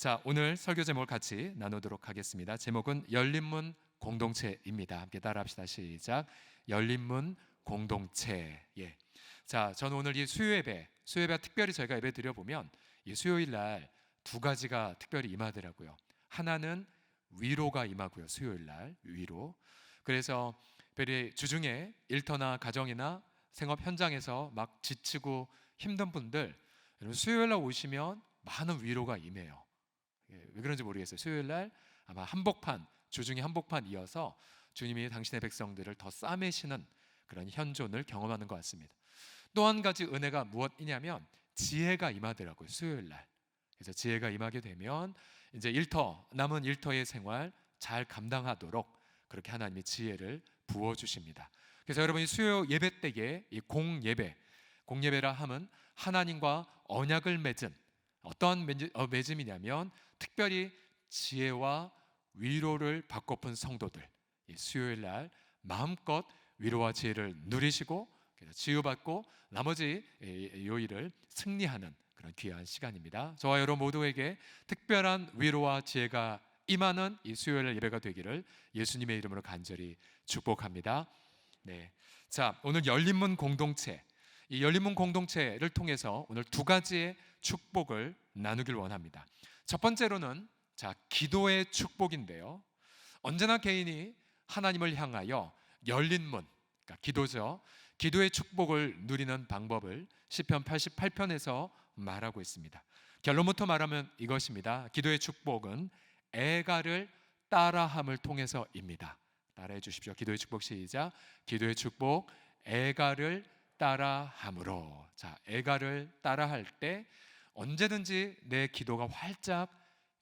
자, 오늘 설교 제목을 같이 나누도록 하겠습니다. 제목은 열린문 공동체입니다. 함께 따라합시다. 시작. 열린문 공동체. 자, 저는 오늘 이 수요 예배 특별히 저희가 예배 드려보면 이 수요일 날 두 가지가 특별히 임하더라고요. 하나는 위로가 임하고요. 수요일 날 위로. 그래서 특별히 주중에 일터나 가정이나 생업 현장에서 막 지치고 힘든 분들, 여러분 수요일 날 오시면 많은 위로가 임해요. 왜 그런지 모르겠어요. 수요일 날 아마 한복판, 주중에 한복판 이어서 주님이 당신의 백성들을 더 싸매시는 그런 현존을 경험하는 것 같습니다. 또 한 가지 은혜가 무엇이냐면 지혜가 임하더라고요. 수요일 날. 그래서 지혜가 임하게 되면 이제 남은 일터의 생활 잘 감당하도록 그렇게 하나님이 지혜를 부어주십니다. 그래서 여러분이 수요 예배 때에 이 공예배라 함은 하나님과 언약을 맺은 어떠한 맺음이냐면 특별히 지혜와 위로를 받고픈 성도들, 이 수요일 날 마음껏 위로와 지혜를 누리시고 치유받고 나머지 요일을 승리하는 그런 귀한 시간입니다. 저와 여러분 모두에게 특별한 위로와 지혜가 임하는 이 수요일 예배가 되기를 예수님의 이름으로 간절히 축복합니다. 자, 오늘 열린문 공동체, 이 열린문 공동체를 통해서 오늘 두 가지의 축복을 나누길 원합니다. 첫 번째로는 기도의 축복인데요. 언제나 개인이 하나님을 향하여 열린문, 그러니까 기도죠. 기도의 축복을 누리는 방법을 시편 88편에서 말하고 있습니다. 결론부터 말하면 이것입니다. 기도의 축복은 애가를 따라함을 통해서입니다. 따라해 주십시오. 기도의 축복 시작. 기도의 축복 애가를 따라함으로. 자, 애가를 따라할 때 언제든지 내 기도가 활짝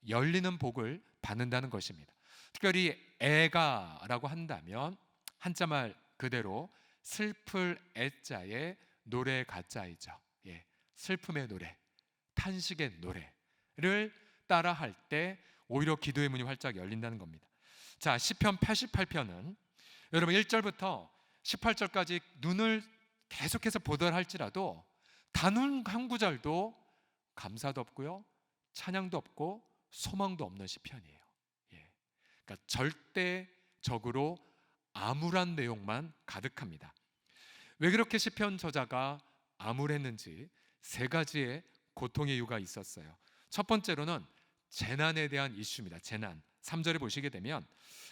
열리는 복을 받는다는 것입니다. 특별히 애가라고 한다면 한자말 그대로 슬플 애자의 노래 가자이죠. 슬픔의 노래, 탄식의 노래를 따라할 때 오히려 기도의 문이 활짝 열린다는 겁니다. 자, 시편 88편은 여러분 1절부터 18절까지 눈을 계속해서 보더라 할지라도 단문 한 구절도 감사도 없고요, 찬양도 없고 소망도 없는 시편이에요. 그러니까 절대적으로 암울한 내용만 가득합니다. 왜 그렇게 시편 저자가 암울했는지 세 가지의 고통의 이유가 있었어요. 첫 번째로는 재난에 대한 이슈입니다. 재난. 3절에 보시게 되면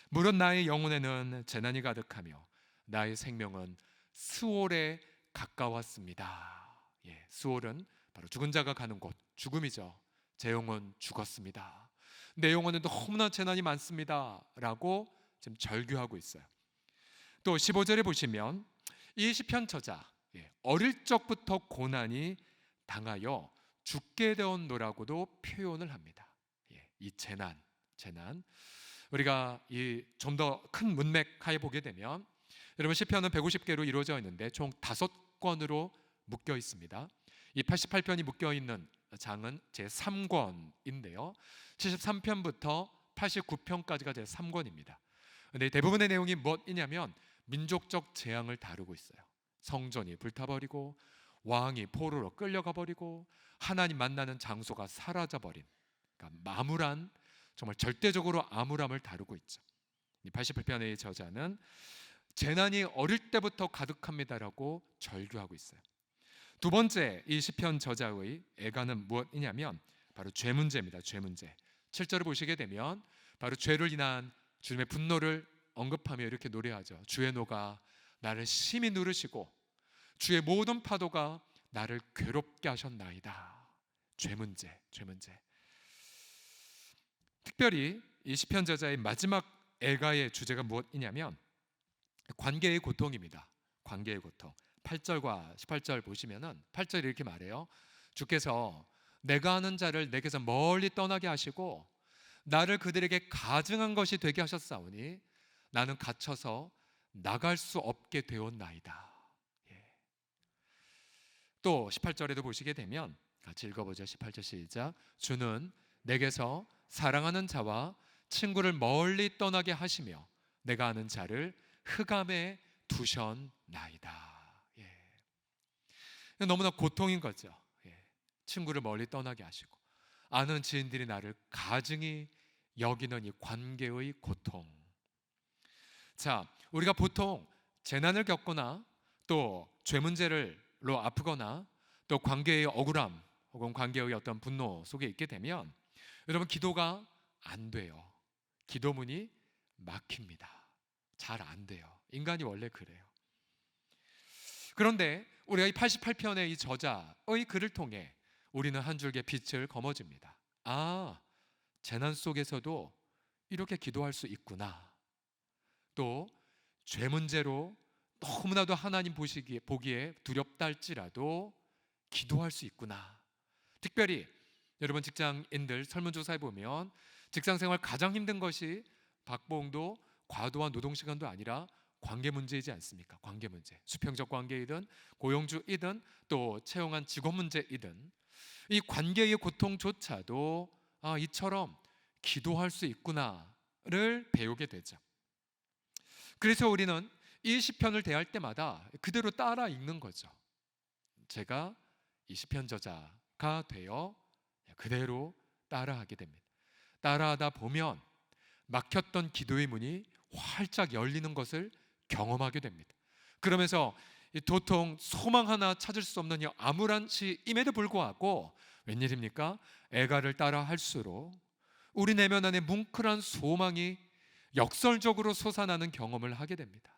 물론 나의 영혼에는 재난이 가득하며 나의 생명은 스올에 가까웠습니다. 스올은 바로 죽은 자가 가는 곳, 죽음이죠. 제 영혼 죽었습니다. 내 영혼에도 너무나 재난이 많습니다 라고 지금 절규하고 있어요. 또 15절에 보시면 이 시편 저자 어릴 적부터 고난이 당하여 죽게 되었노라고도 표현을 합니다. 이 재난 우리가 좀 더 큰 문맥 하에 보게 되면 여러분 시편은 150개로 이루어져 있는데 총 5권으로 묶여 있습니다. 이 88편이 묶여 있는 장은 제3권인데요 73편부터 89편까지가 제3권입니다. 근데 대부분의 내용이 무엇이냐면 민족적 재앙을 다루고 있어요. 성전이 불타버리고 왕이 포로로 끌려가 버리고 하나님 만나는 장소가 사라져버린, 그러니까 암울한, 정말 절대적으로 암울함을 다루고 있죠. 이 88편의 저자는 재난이 어릴 때부터 가득합니다라고 절규하고 있어요. 두 번째, 이 시편 저자의 애가는 무엇이냐면 바로 죄 문제입니다. 죄 문제. 7절을 보시게 되면 바로 죄를 인한 주님의 분노를 언급하며 이렇게 노래하죠. 주의 노가 나를 심히 누르시고 주의 모든 파도가 나를 괴롭게 하셨나이다. 죄 문제. 특별히 이 시편 저자의 마지막 애가의 주제가 무엇이냐면 관계의 고통입니다. 관계의 고통. 8절과 18절 보시면은 8절이 이렇게 말해요. 주께서 내가 아는 자를 내게서 멀리 떠나게 하시고 나를 그들에게 가증한 것이 되게 하셨사오니 나는 갇혀서 나갈 수 없게 되었나이다. 또 18절에도 보시게 되면 같이 읽어보죠. 18절 시작. 주는 내게서 사랑하는 자와 친구를 멀리 떠나게 하시며 내가 아는 자를 흑암에 두셨나이다. 너무나 고통인 거죠. 친구를 멀리 떠나게 하시고 아는 지인들이 나를 가증히 여기는 이 관계의 고통. 자, 우리가 보통 재난을 겪거나 또 죄 문제로 아프거나 또 관계의 억울함 혹은 관계의 어떤 분노 속에 있게 되면 여러분 기도가 안 돼요. 기도문이 막힙니다. 잘 안 돼요. 인간이 원래 그래요. 그런데 우리가 이 88편의 이 저자의 글을 통해 우리는 한 줄기의 빛을 거머쥡니다. 아, 재난 속에서도 이렇게 기도할 수 있구나. 또 죄 문제로 너무나도 하나님 보기에 두렵다 할지라도 기도할 수 있구나. 특별히 여러분 직장인들 설문조사에 보면 직장생활 가장 힘든 것이 박봉도 과도한 노동시간도 아니라 관계 문제이지 않습니까? 관계 문제, 수평적 관계이든 고용주이든 또 채용한 직원 문제이든 이 관계의 고통조차도 이처럼 기도할 수 있구나를 배우게 되죠. 그래서 우리는 이 시편을 대할 때마다 그대로 따라 읽는 거죠. 제가 이 시편 저자가 되어 그대로 따라하게 됩니다. 따라하다 보면 막혔던 기도의 문이 활짝 열리는 것을 경험하게 됩니다. 그러면서 도통 소망 하나 찾을 수 없는 암울한 시임에도 불구하고 웬일입니까? 애가를 따라 할수록 우리 내면 안에 뭉클한 소망이 역설적으로 솟아나는 경험을 하게 됩니다.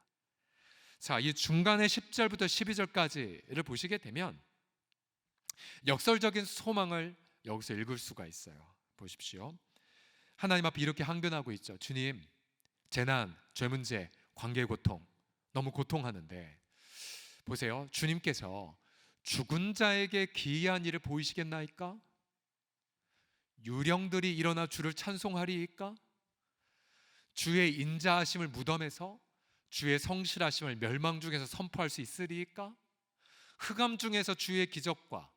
자, 이 중간에 10절부터 12절까지를 보시게 되면 역설적인 소망을 여기서 읽을 수가 있어요. 보십시오. 하나님 앞에 이렇게 항변하고 있죠. 주님, 재난, 죄 문제, 관계 고통 너무 고통하는데 보세요. 주님께서 죽은 자에게 기이한 일을 보이시겠나이까? 유령들이 일어나 주를 찬송하리이까? 주의 인자하심을 무덤에서 주의 성실하심을 멸망 중에서 선포할 수 있으리이까? 흑암 중에서 주의 기적과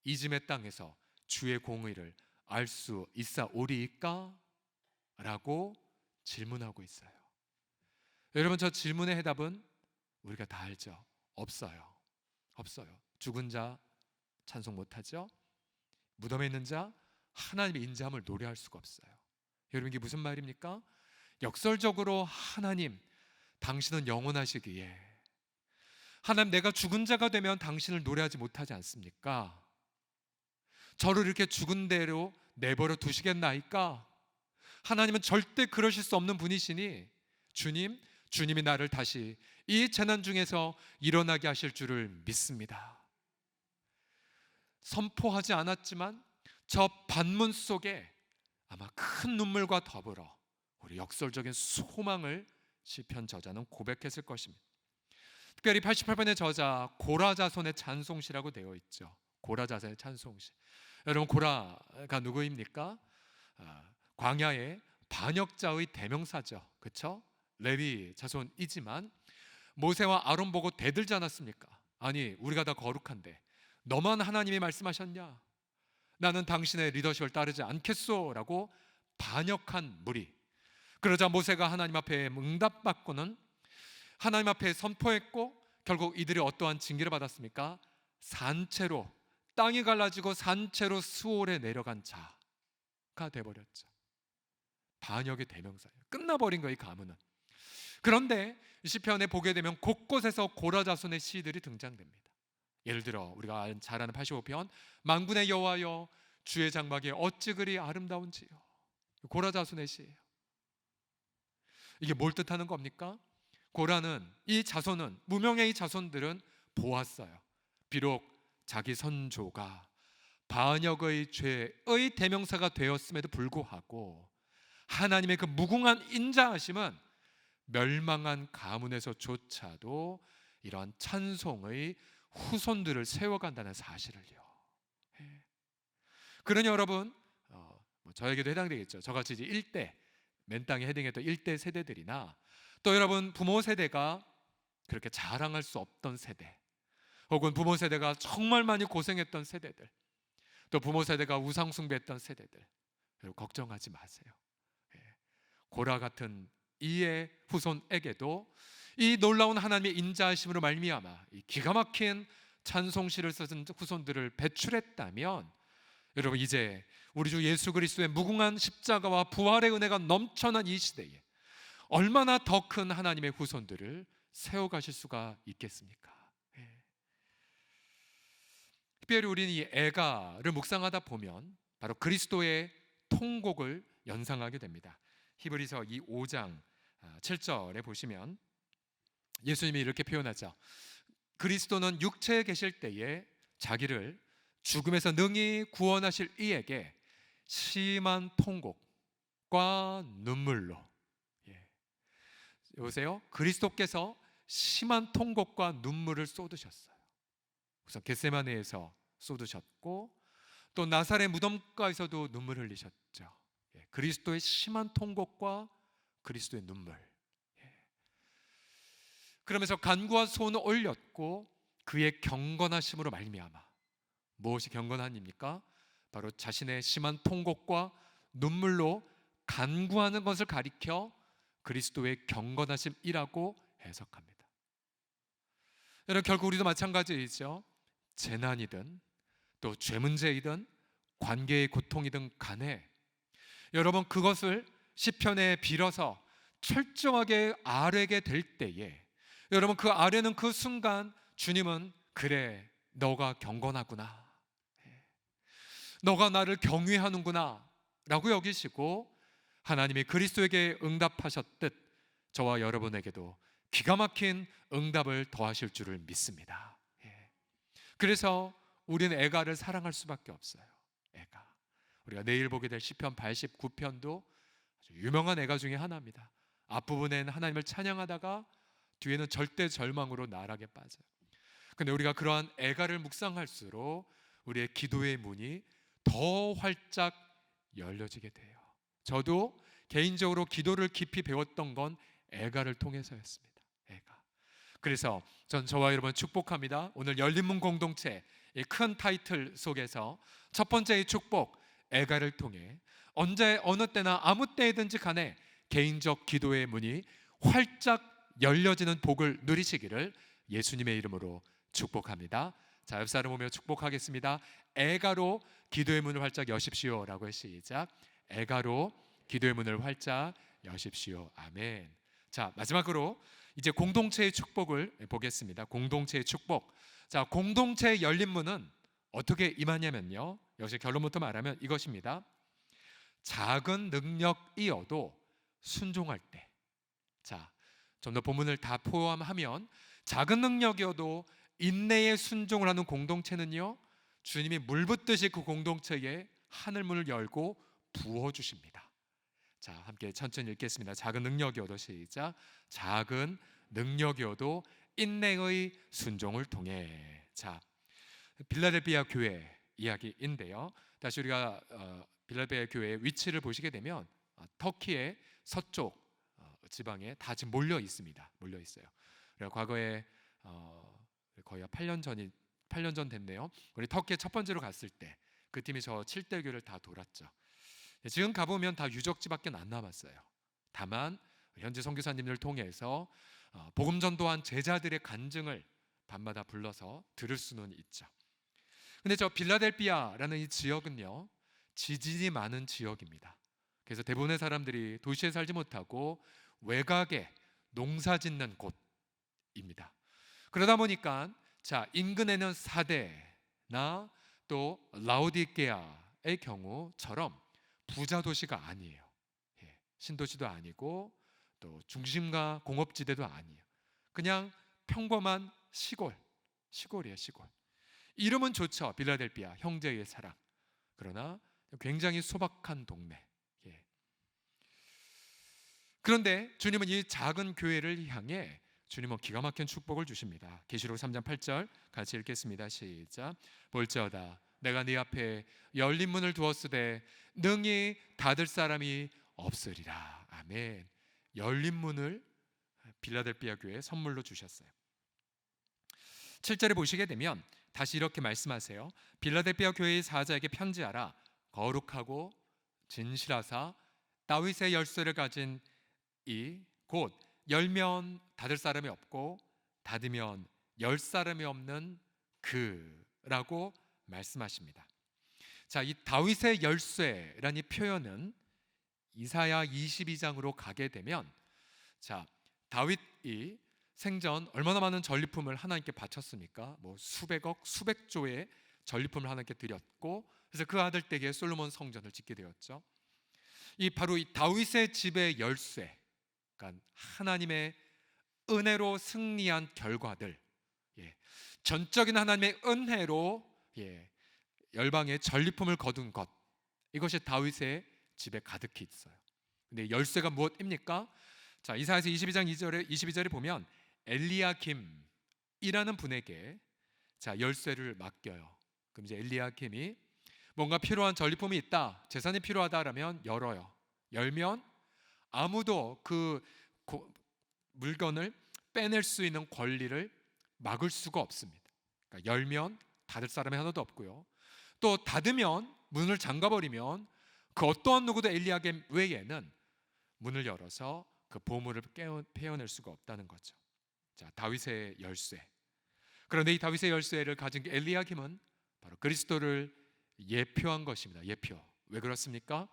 이짐의 땅에서 주의 공의를 알 수 있사오리이까? 라고 질문하고 있어요. 여러분, 저 질문의 해답은 우리가 다 알죠. 없어요. 죽은 자 찬송 못하죠. 무덤에 있는 자 하나님의 인자함을 노래할 수가 없어요. 여러분, 이게 무슨 말입니까? 역설적으로 하나님, 당신은 영원하시기에 하나님, 내가 죽은 자가 되면 당신을 노래하지 못하지 않습니까? 저를 이렇게 죽은 대로 내버려 두시겠나이까? 하나님은 절대 그러실 수 없는 분이시니 주님이 나를 다시 이 재난 중에서 일어나게 하실 줄을 믿습니다. 선포하지 않았지만 저 반문 속에 아마 큰 눈물과 더불어 우리 역설적인 소망을 시편 저자는 고백했을 것입니다. 특별히 88편의 저자 고라자손의 찬송시라고 되어 있죠. 고라자손의 찬송시. 여러분, 고라가 누구입니까? 광야의 반역자의 대명사죠. 그렇죠? 레위 자손이지만 모세와 아론 보고 대들지 않았습니까? 아니, 우리가 다 거룩한데 너만 하나님이 말씀하셨냐? 나는 당신의 리더십을 따르지 않겠소 라고 반역한 무리. 그러자 모세가 하나님 앞에 응답받고는 하나님 앞에 선포했고 결국 이들이 어떠한 징계를 받았습니까? 산채로, 땅이 갈라지고 산채로 수월에 내려간 자가 돼버렸죠. 반역의 대명사예요. 끝나버린 거예요, 이 가문은. 그런데 시편에 보게 되면 곳곳에서 고라자손의 시들이 등장됩니다. 예를 들어 우리가 잘 아는 85편 만군의 여호와여 주의 장막에 어찌 그리 아름다운지요. 고라자손의 시예요. 이게 뭘 뜻하는 겁니까? 고라는, 이 자손은, 무명의 이 자손들은 보았어요. 비록 자기 선조가 반역의 죄의 대명사가 되었음에도 불구하고 하나님의 그 무궁한 인자하심은 멸망한 가문에서조차도 이러한 찬송의 후손들을 세워간다는 사실을요. 그러니 여러분, 저에게도 해당되겠죠. 저같이 이제 1대 맨 땅에 헤딩했던 1대 세대들이나 또 여러분 부모 세대가 그렇게 자랑할 수 없던 세대, 혹은 부모 세대가 정말 많이 고생했던 세대들, 또 부모 세대가 우상 숭배했던 세대들, 여러분 걱정하지 마세요. 고라 같은 이의 후손에게도 이 놀라운 하나님의 인자하심으로 말미암아 이 기가 막힌 찬송시를 써준 후손들을 배출했다면 여러분, 이제 우리 주 예수 그리스도의 무궁한 십자가와 부활의 은혜가 넘쳐난 이 시대에 얼마나 더 큰 하나님의 후손들을 세워가실 수가 있겠습니까? 예. 특별히 우리는 이 애가를 묵상하다 보면 바로 그리스도의 통곡을 연상하게 됩니다. 히브리서 이 5장 7절에 보시면 예수님이 이렇게 표현하죠. 그리스도는 육체에 계실 때에 자기를 죽음에서 능히 구원하실 이에게 심한 통곡과 눈물로, 예. 여보세요? 그리스도께서 심한 통곡과 눈물을 쏟으셨어요. 우선 겟세마네에서 쏟으셨고 또 나사렛 무덤가에서도 눈물 흘리셨죠. 예. 그리스도의 심한 통곡과 그리스도의 눈물. 그러면서 간구와 소원을 올렸고 그의 경건하심으로 말미암아, 무엇이 경건함입니까? 바로 자신의 심한 통곡과 눈물로 간구하는 것을 가리켜 그리스도의 경건하심이라고 해석합니다. 여러분, 결국 우리도 마찬가지이죠. 재난이든 또 죄 문제이든 관계의 고통이든 간에 여러분, 그것을 시편에 빌어서 철저하게 아뢰게 될 때에 여러분, 그 아뢰는 그 순간 주님은 그래, 너가 경건하구나, 너가 나를 경외하는구나 라고 여기시고 하나님이 그리스도에게 응답하셨듯 저와 여러분에게도 기가 막힌 응답을 더하실 줄을 믿습니다. 그래서 우리는 애가를 사랑할 수밖에 없어요. 애가, 우리가 내일 보게 될 시편 89편도 아주 유명한 애가 중에 하나입니다. 앞부분에는 하나님을 찬양하다가 뒤에는 절대 절망으로 나락에 빠져요. 근데 우리가 그러한 애가를 묵상할수록 우리의 기도의 문이 더 활짝 열려지게 돼요. 저도 개인적으로 기도를 깊이 배웠던 건 애가를 통해서였습니다. 애가. 그래서 전 저와 여러분 축복합니다. 오늘 열린문 공동체 이 큰 타이틀 속에서 첫 번째의 축복, 애가를 통해 언제 어느 때나 아무 때든지 간에 개인적 기도의 문이 활짝 열려지는 복을 누리시기를 예수님의 이름으로 축복합니다. 자, 옆 사람 보며 축복하겠습니다. 애가로 기도의 문을 활짝 여십시오 라고 시작. 애가로 기도의 문을 활짝 여십시오. 아멘. 자, 마지막으로 이제 공동체의 축복을 보겠습니다. 공동체의 축복. 자, 공동체의 열린 문은 어떻게 임하냐면요, 역시 결론부터 말하면 이것입니다. 작은 능력이어도 순종할 때. 자, 좀 더 본문을 다 포함하면 작은 능력이어도 인내에 순종을 하는 공동체는요, 주님이 물 붓듯이 그 공동체에 하늘문을 열고 부어주십니다. 자, 함께 천천히 읽겠습니다. 작은 능력이어도 시작. 작은 능력이어도 인내의 순종을 통해. 자, 빌라델비아 교회 이야기인데요, 다시 우리가 빌라델비아 교회의 위치를 보시게 되면 터키의 서쪽 지방에 다 지금 몰려 있습니다. 몰려 있어요. 과거에 거의 8년 전 됐네요. 우리 터키에 첫 번째로 갔을 때 그 팀이 저 7대 교를 다 돌았죠. 지금 가보면 다 유적지밖에 안 남았어요. 다만 현지 선교사님들을 통해서 복음 전도한 제자들의 간증을 밤마다 불러서 들을 수는 있죠. 근데 저 빌라델비아라는 이 지역은요, 지진이 많은 지역입니다. 그래서 대부분의 사람들이 도시에 살지 못하고 외곽에 농사 짓는 곳입니다. 그러다 보니까 자, 인근에는 사대나 또 라오디게아의 경우처럼 부자 도시가 아니에요. 신도시도 아니고 또 중심가 공업지대도 아니에요. 그냥 평범한 시골이에요, 시골. 이름은 좋죠. 빌라델비아, 형제의 사랑. 그러나 굉장히 소박한 동네. 그런데 주님은 이 작은 교회를 향해 주님은 기가 막힌 축복을 주십니다. 계시록 3장 8절 같이 읽겠습니다. 시작. 볼지어다 내가 네 앞에 열린 문을 두었으되 능히 닫을 사람이 없으리라. 아멘. 열린 문을 빌라델비아 교회에 선물로 주셨어요. 7절에 보시게 되면 다시 이렇게 말씀하세요. 빌라델비아 교회의 사자에게 편지하라. 거룩하고 진실하사 다윗의 열쇠를 가진 이 곧 열면 닫을 사람이 없고 닫으면 열 사람이 없는 그라고 말씀하십니다. 자, 이 다윗의 열쇠라는 이 표현은 이사야 22장으로 가게 되면, 자, 다윗이 생전 얼마나 많은 전리품을 하나님께 바쳤습니까? 뭐 수백억, 수백조의 전리품을 하나님께 드렸고, 그래서 그 아들 때에 솔로몬 성전을 짓게 되었죠. 이 바로 이 다윗의 집의 열쇠, 그러니까 하나님의 은혜로 승리한 결과들, 예, 전적인 하나님의 은혜로, 예, 열방의 전리품을 거둔 것, 이것이 다윗의 집에 가득히 있어요. 근데 열쇠가 무엇입니까? 자, 이사야서 22장 22절에 보면 엘리야김이라는 분에게 자, 열쇠를 맡겨요. 그럼 이제 엘리야김이 뭔가 필요한 전리품이 있다, 재산이 필요하다라면 열어요. 열면 아무도 그 물건을 빼낼 수 있는 권리를 막을 수가 없습니다. 그러니까 열면 닫을 사람이 하나도 없고요. 또 닫으면, 문을 잠가버리면 그 어떠한 누구도 엘리야김 외에는 문을 열어서 그 보물을 빼어낼 수가 없다는 거죠. 자, 다윗의 열쇠. 그런데 이 다윗의 열쇠를 가진 엘리야김은 바로 그리스도를 예표한 것입니다. 예표. 왜 그렇습니까?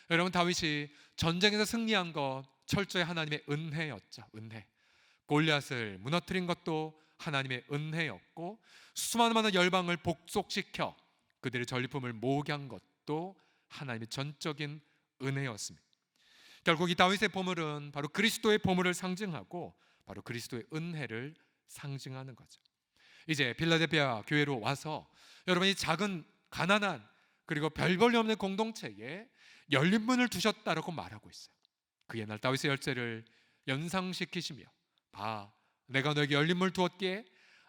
여러분, 다윗이 전쟁에서 승리한 것 철저히 하나님의 은혜였죠. 은혜. 골리앗을 무너뜨린 것도 하나님의 은혜였고, 수많은 열방을 복속시켜 그들의 전리품을 모으게 한 것도 하나님의 전적인 은혜였습니다. 결국 이 다윗의 보물은 바로 그리스도의 보물을 상징하고 바로 그리스도의 은혜를 상징하는 거죠. 이제 빌라델피아 교회로 와서 여러분이 작은 가난한 그리고 별 볼일 없는 공동체에 열린 문을 두셨다라고 말하고 있어요. 그 옛날 다윗의 열쇠를 연상시키시며, 봐, 내가 너에게 열린 문을 두었기에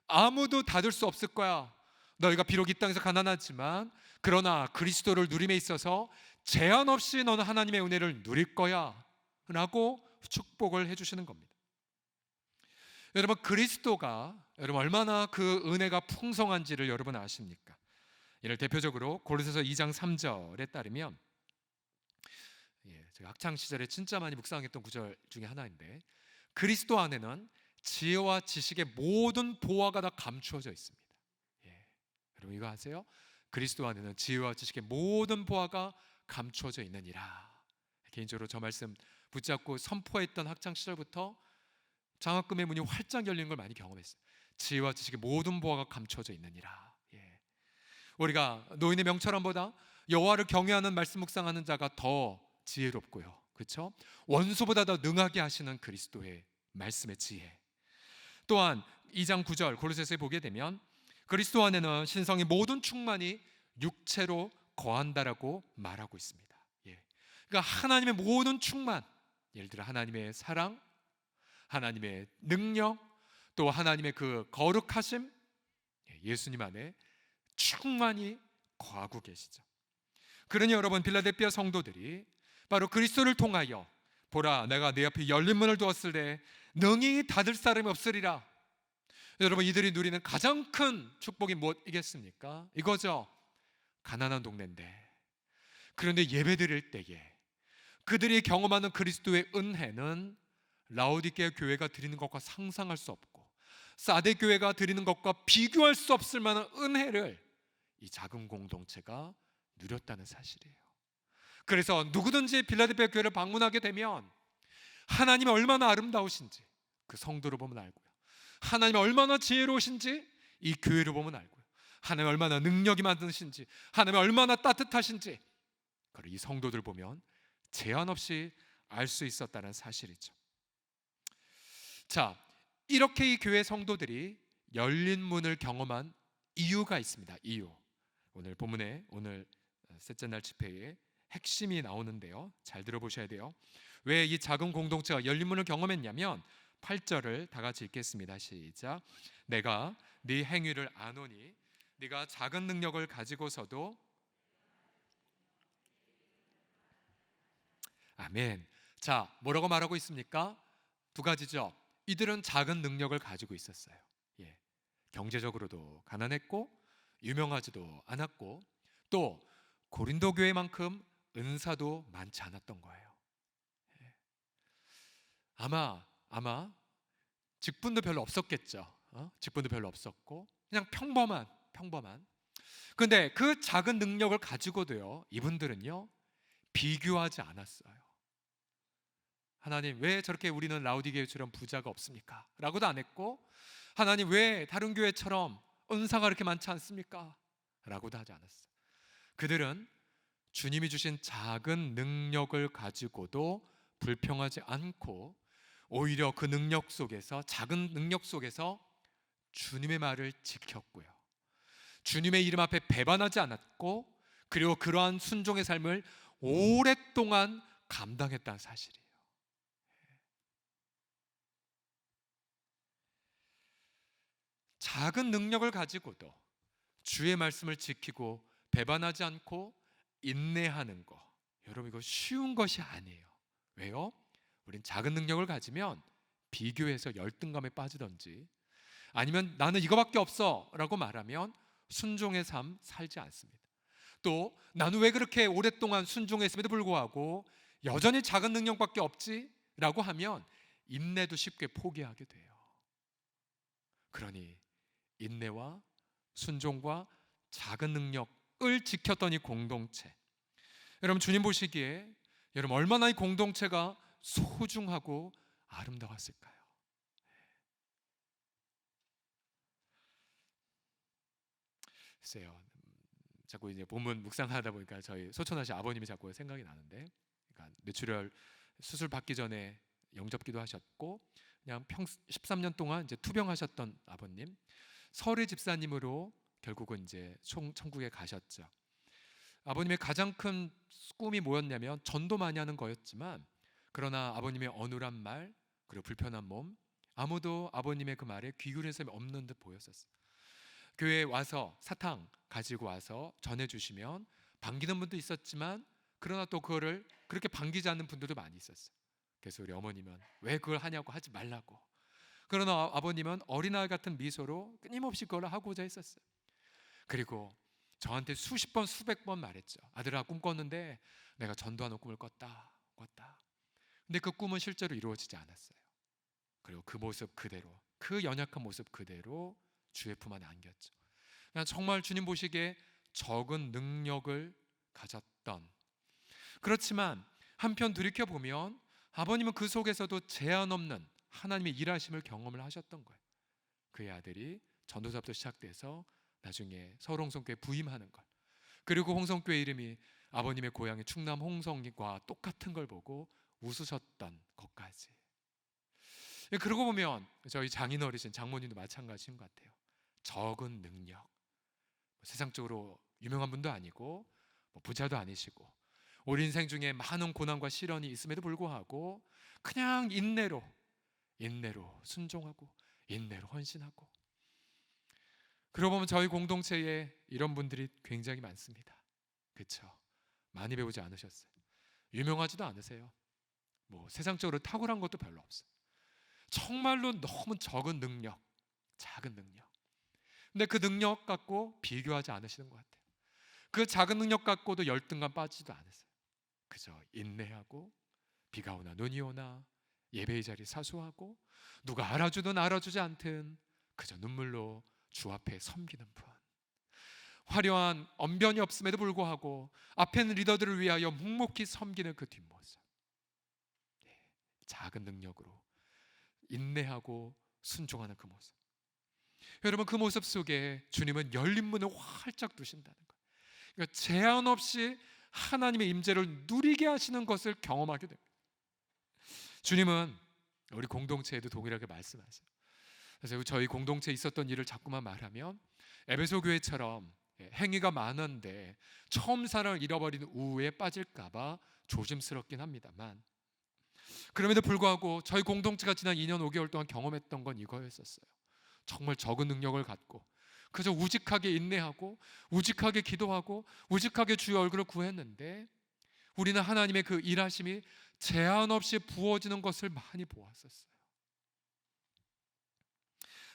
아무도 닫을 수 없을 거야. 너희가 비록 이 땅에서 가난하지만 그러나 그리스도를 누림에 있어서 제한 없이 너는 하나님의 은혜를 누릴 거야 라고 축복을 해주시는 겁니다. 여러분, 그리스도가 여러분 얼마나 그 은혜가 풍성한지를 여러분 아십니까? 이를 대표적으로 고린도서 2장 3절에 따르면, 제가 학창 시절에 진짜 많이 묵상했던 구절 중에 하나인데, 그리스도 안에는 지혜와 지식의 모든 보화가 다 감추어져 있습니다. 여러분 이거 아세요? 그리스도 안에는 지혜와 지식의 모든 보화가 감추어져 있느니라. 개인적으로 저 말씀 붙잡고 선포했던 학창 시절부터 장학금의 문이 활짝 열리는 걸 많이 경험했어요. 지혜와 지식의 모든 보화가 감추어져 있느니라. 우리가 노인의 명철함보다 여호와를 경외하는 말씀 묵상하는 자가 더 지혜롭고요, 그렇죠? 원수보다 더 능하게 하시는 그리스도의 말씀의 지혜. 또한 2장 9절 고린도서에 보게 되면 그리스도 안에는 신성의 모든 충만이 육체로 거한다라고 말하고 있습니다. 그러니까 하나님의 모든 충만, 예를 들어 하나님의 사랑, 하나님의 능력, 또 하나님의 그 거룩하심, 예수님 안에 충만히 거하고 계시죠. 그러니 여러분, 빌라델피아 성도들이 바로 그리스도를 통하여, 보라, 내가 내 앞에 열린 문을 두었을 때 능히 닫을 사람이 없으리라. 여러분, 이들이 누리는 가장 큰 축복이 무엇이겠습니까? 이거죠. 가난한 동네인데, 그런데 예배 드릴 때에 그들이 경험하는 그리스도의 은혜는 라오디게아 교회가 드리는 것과 상상할 수 없고 사데 교회가 드리는 것과 비교할 수 없을 만한 은혜를 이 작은 공동체가 누렸다는 사실이에요. 그래서 누구든지 빌라델피아 교회를 방문하게 되면 하나님이 얼마나 아름다우신지 그 성도를 보면 알고요, 하나님이 얼마나 지혜로우신지 이 교회를 보면 알고요, 하나님이 얼마나 능력이 많으신지, 하나님이 얼마나 따뜻하신지 이 성도들 보면 제한 없이 알 수 있었다는 사실이죠. 자, 이렇게 이 교회 성도들이 열린 문을 경험한 이유가 있습니다. 이유. 오늘 본문에, 오늘 셋째 날 집회의 핵심이 나오는데요, 잘 들어보셔야 돼요. 왜 이 작은 공동체가 열린 문을 경험했냐면 8절을 다 같이 읽겠습니다. 시작. 내가 네 행위를 아노니 네가 작은 능력을 가지고서도, 아멘. 자, 뭐라고 말하고 있습니까? 두 가지죠. 이들은 작은 능력을 가지고 있었어요. 경제적으로도 가난했고 유명하지도 않았고 또 고린도 교회만큼 은사도 많지 않았던 거예요. 아마 직분도 별로 없었겠죠. 직분도 별로 없었고 그냥 평범한. 근데 그 작은 능력을 가지고도요, 이분들은요 비교하지 않았어요. 하나님, 왜 저렇게 우리는 라우디게처럼 부자가 없습니까? 라고도 안 했고, 하나님, 왜 다른 교회처럼 은사가 그렇게 많지 않습니까? 라고도 하지 않았어요. 그들은 주님이 주신 작은 능력을 가지고도 불평하지 않고, 오히려 그 능력 속에서, 작은 능력 속에서 주님의 말을 지켰고요, 주님의 이름 앞에 배반하지 않았고, 그리고 그러한 순종의 삶을 오랫동안 감당했다는 사실이에요. 작은 능력을 가지고도 주의 말씀을 지키고 배반하지 않고 인내하는 거, 여러분 이거 쉬운 것이 아니에요. 왜요? 우린 작은 능력을 가지면 비교해서 열등감에 빠지던지, 아니면 나는 이거밖에 없어 라고 말하면 순종의 삶 살지 않습니다. 또 나는 왜 그렇게 오랫동안 순종했음에도 불구하고 여전히 작은 능력밖에 없지? 라고 하면 인내도 쉽게 포기하게 돼요. 그러니 인내와 순종과 작은 능력을 지켰던 이 공동체, 여러분 주님 보시기에 여러분 얼마나 이 공동체가 소중하고 아름다웠을까요? 글쎄요, 자꾸 이제 본문 묵상하다 보니까 저희 소천하신 아버님이 자꾸 생각이 나는데, 그러니까 뇌출혈 수술 받기 전에 영접기도 하셨고 그냥 13년 동안 이제 투병하셨던 아버님, 설의 집사님으로 결국은 이제 천국에 가셨죠. 아버님의 가장 큰 꿈이 뭐였냐면 전도 많이 하는 거였지만, 그러나 아버님의 어눌한 말 그리고 불편한 몸, 아무도 아버님의 그 말에 귀 기울이는 사람이 없는 듯 보였었어요. 교회에 와서 사탕 가지고 와서 전해주시면 반기는 분도 있었지만, 그러나 또 그거를 그렇게 반기지 않는 분들도 많이 있었어요. 그래서 우리 어머님은 왜 그걸 하냐고, 하지 말라고. 그러나 아버님은 어린아이 같은 미소로 끊임없이 그걸 하고자 했었어요. 그리고 저한테 수십 번 수백 번 말했죠. 아들아, 꿈 꿨는데 내가 전도하는 꿈을 꿨다. 근데 그 꿈은 실제로 이루어지지 않았어요. 그리고 그 모습 그대로, 그 연약한 모습 그대로 주의 품 안에 안겼죠. 그냥 정말 주님 보시기에 적은 능력을 가졌던, 그렇지만 한편 돌이켜보면 아버님은 그 속에서도 제한 없는 하나님의 일하심을 경험을 하셨던 거예요. 그의 아들이 전도사부터 시작돼서 나중에 서울홍성교회 부임하는 것, 그리고 홍성교회 이름이 아버님의 고향의 충남 홍성과 똑같은 걸 보고 웃으셨던 것까지. 그러고 보면 저희 장인 어르신 장모님도 마찬가지인 것 같아요. 적은 능력, 세상적으로 유명한 분도 아니고 부자도 아니시고 우리 인생 중에 많은 고난과 시련이 있음에도 불구하고 그냥 인내로 순종하고 인내로 헌신하고. 그러고 보면 저희 공동체에 이런 분들이 굉장히 많습니다. 그렇죠? 많이 배우지 않으셨어요. 유명하지도 않으세요. 뭐 세상적으로 탁월한 것도 별로 없어요. 정말로 너무 적은 능력, 작은 능력. 근데 그 능력 갖고 비교하지 않으시는 것 같아요. 그 작은 능력 갖고도 열등감 빠지지도 않으세요. 그저 인내하고, 비가 오나 눈이 오나 예배의 자리 사수하고, 누가 알아주든 알아주지 않든 그저 눈물로 주 앞에 섬기는 분. 화려한 언변이 없음에도 불구하고 앞에 있는 리더들을 위하여 묵묵히 섬기는 그 뒷모습. 작은 능력으로 인내하고 순종하는 그 모습. 여러분 그 모습 속에 주님은 열린 문을 활짝 두신다는 거예요. 그러니까 제한 없이 하나님의 임재를 누리게 하시는 것을 경험하게 됩니다. 주님은 우리 공동체에도 동일하게 말씀하세요. 그래서 저희 공동체에 있었던 일을 자꾸만 말하면 에베소 교회처럼 행위가 많은데 처음 사랑을 잃어버리는 우에 빠질까 봐 조심스럽긴 합니다만, 그럼에도 불구하고 저희 공동체가 지난 2년 5개월 동안 경험했던 건 이거였었어요. 정말 적은 능력을 갖고 그저 우직하게 인내하고 우직하게 기도하고 우직하게 주의 얼굴을 구했는데, 우리는 하나님의 그 일하심이 제한 없이 부어지는 것을 많이 보았었어요.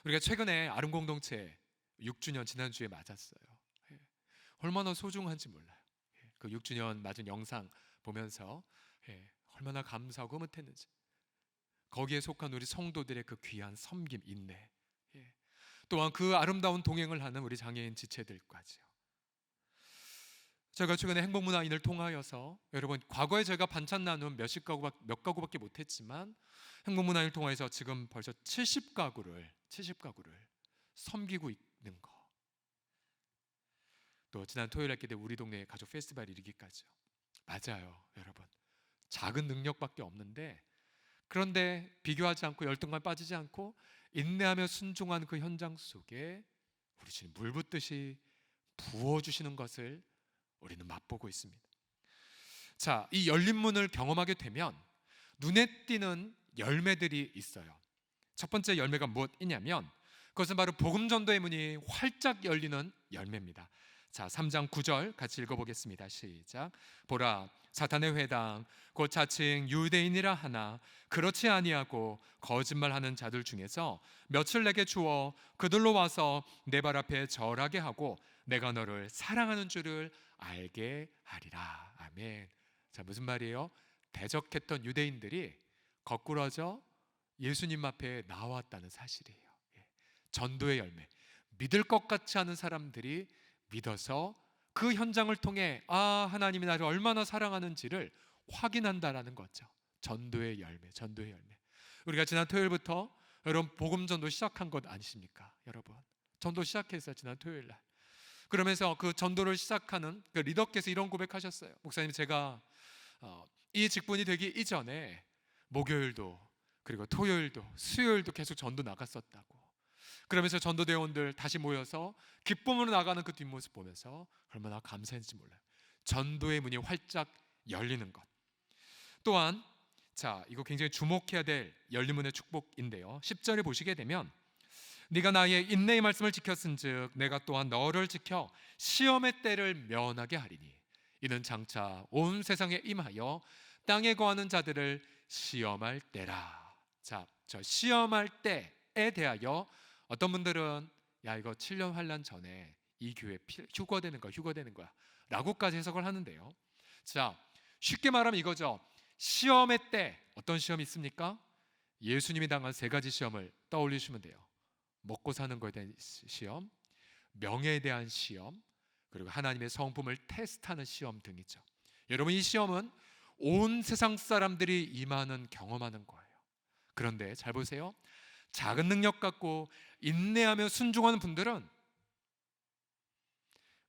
우리가 최근에 아름 공동체 6주년 지난주에 맞았어요. 얼마나 소중한지 몰라요. 그 6주년 맞은 영상 보면서 얼마나 감사하고 흐뭇했는지, 거기에 속한 우리 성도들의 그 귀한 섬김, 인내, 또한 그 아름다운 동행을 하는 우리 장애인 지체들까지요. 제가 최근에 행복문화인을 통하여서 여러분, 과거에 저희가 반찬 나눔 몇 가구밖에 못했지만 행복문화인을 통해서 지금 벌써 70가구를 섬기고 있는 거. 또 지난 토요일 날 우리 동네 가족 페스티벌 이르기까지요. 맞아요, 여러분. 작은 능력밖에 없는데, 그런데 비교하지 않고 열등감 빠지지 않고 인내하며 순종한 그 현장 속에 우리 주님 물 붓듯이 부어주시는 것을 우리는 맛보고 있습니다. 자, 이 열린 문을 경험하게 되면 눈에 띄는 열매들이 있어요. 첫 번째 열매가 무엇이냐면 그것은 바로 복음 전도의 문이 활짝 열리는 열매입니다. 자, 3장 9절 같이 읽어보겠습니다. 시작. 보라, 사탄의 회당 곧 자칭 유대인이라 하나 그렇지 아니하고 거짓말하는 자들 중에서 몇을 내게 주어 그들로 와서 내 발 앞에 절하게 하고 내가 너를 사랑하는 줄을 알게 하리라. 아멘. 자, 무슨 말이에요? 대적했던 유대인들이 거꾸러져 예수님 앞에 나왔다는 사실이에요. 전도의 열매, 믿을 것 같지 않은 사람들이 믿어서 그 현장을 통해 하나님이 나를 얼마나 사랑하는지를 확인한다라는 거죠. 전도의 열매, 전도의 열매. 우리가 지난 토요일부터 여러분 복음 전도 시작한 것 아니십니까? 여러분 전도 시작했어요, 지난 토요일 날. 그러면서 그 전도를 시작하는 그 리더께서 이런 고백하셨어요. 목사님, 제가 이 직분이 되기 이전에 목요일도 그리고 토요일도 수요일도 계속 전도 나갔었다고. 그러면서 전도대원들 다시 모여서 기쁨으로 나가는 그 뒷모습 보면서 얼마나 감사했는지 몰라요. 전도의 문이 활짝 열리는 것. 또한 자, 이거 굉장히 주목해야 될 열린 문의 축복인데요, 10절에 보시게 되면 네가 나의 인내의 말씀을 지켰은즉 내가 또한 너를 지켜 시험의 때를 면하게 하리니 이는 장차 온 세상에 임하여 땅에 거하는 자들을 시험할 때라. 자, 저 시험할 때에 대하여 어떤 분들은 야, 이거 7년 환란 전에 이 교회 휴거되는 거야 라고까지 해석을 하는데요. 자, 쉽게 말하면 이거죠. 시험의 때, 어떤 시험이 있습니까? 예수님이 당한 세 가지 시험을 떠올리시면 돼요. 먹고 사는 것에 대한 시험, 명예에 대한 시험, 그리고 하나님의 성품을 테스트하는 시험 등이죠. 여러분, 이 시험은 온 세상 사람들이 임하는, 경험하는 거예요. 그런데 잘 보세요. 작은 능력 갖고 인내하며 순종하는 분들은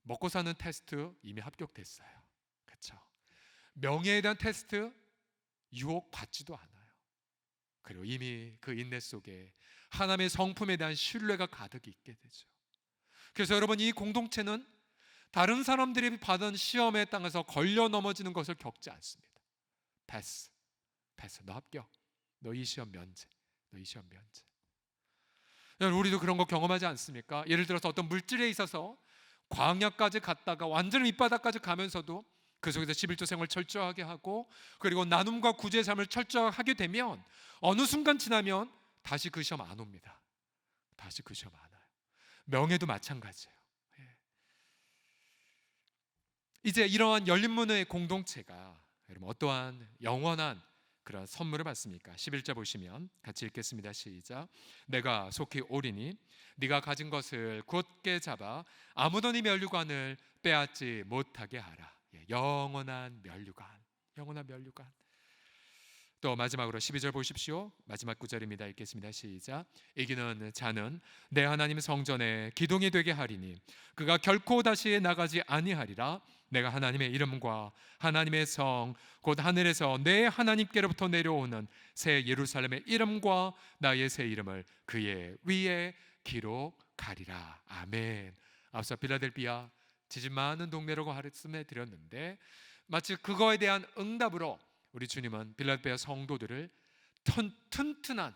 먹고 사는 테스트 이미 합격됐어요. 그렇죠? 명예에 대한 테스트 유혹 받지도 않아요. 그리고 이미 그 인내 속에 하나님의 성품에 대한 신뢰가 가득 있게 되죠. 그래서 여러분, 이 공동체는 다른 사람들이 받은 시험의 땅에서 걸려 넘어지는 것을 겪지 않습니다. 패스, 너 합격, 너 이 시험 면제, 여러분, 우리도 그런 거 경험하지 않습니까? 예를 들어서 어떤 물질에 있어서 광야까지 갔다가 완전 밑바닥까지 가면서도 그 속에서 11조 생활을 철저하게 하고 그리고 나눔과 구제의 삶을 철저하게 되면 어느 순간 지나면 다시 그 시험 안 옵니다. 다시 그 시험 안 와요. 명예도 마찬가지예요. 이제 이러한 열린 문의 공동체가 여러분 어떠한 영원한 그런 선물을 받습니까? 11절 보시면 같이 읽겠습니다. 시작. 내가 속히 오리니 네가 가진 것을 곧게 잡아 아무도 네 면류관을 빼앗지 못하게 하라. 영원한 면류관. 또 마지막으로 12절 보십시오. 마지막 구절입니다. 읽겠습니다. 시작. 이기는 자는 내 하나님 성전에 기둥이 되게 하리니 그가 결코 다시 나가지 아니하리라. 내가 하나님의 이름과 하나님의 성 곧 하늘에서 내 하나님께로부터 내려오는 새 예루살렘의 이름과 나의 새 이름을 그의 위에 기록하리라. 아멘. 앞서 필라델피아 지진 많은 동네라고 말씀해 드렸는데 마치 그거에 대한 응답으로 우리 주님은 필라델피아 성도들을 튼튼한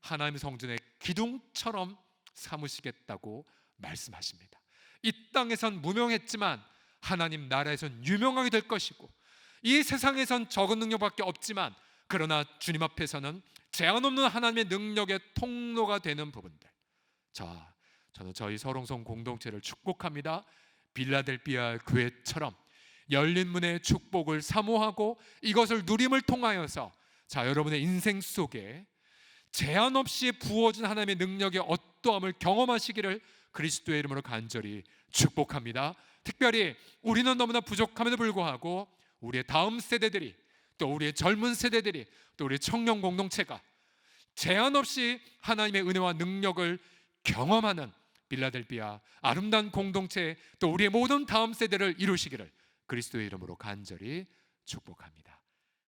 하나님의 성전의 기둥처럼 삼으시겠다고 말씀하십니다. 이 땅에선 무명했지만 하나님 나라에선 유명하게 될 것이고 이 세상에선 적은 능력밖에 없지만 그러나 주님 앞에서는 제한 없는 하나님의 능력의 통로가 되는 부분들. 자, 저는 저희 서롱성 공동체를 축복합니다. 빌라델피아 교회처럼 열린 문의 축복을 사모하고 이것을 누림을 통하여서 자, 여러분의 인생 속에 제한 없이 부어진 하나님의 능력의 어떠함을 경험하시기를 그리스도의 이름으로 간절히 축복합니다. 특별히 우리는 너무나 부족함에도 불구하고 우리의 다음 세대들이, 또 우리의 젊은 세대들이, 또 우리의 청년 공동체가 제한 없이 하나님의 은혜와 능력을 경험하는 빌라델비아 아름다운 공동체, 또 우리의 모든 다음 세대를 이루시기를 그리스도의 이름으로 간절히 축복합니다.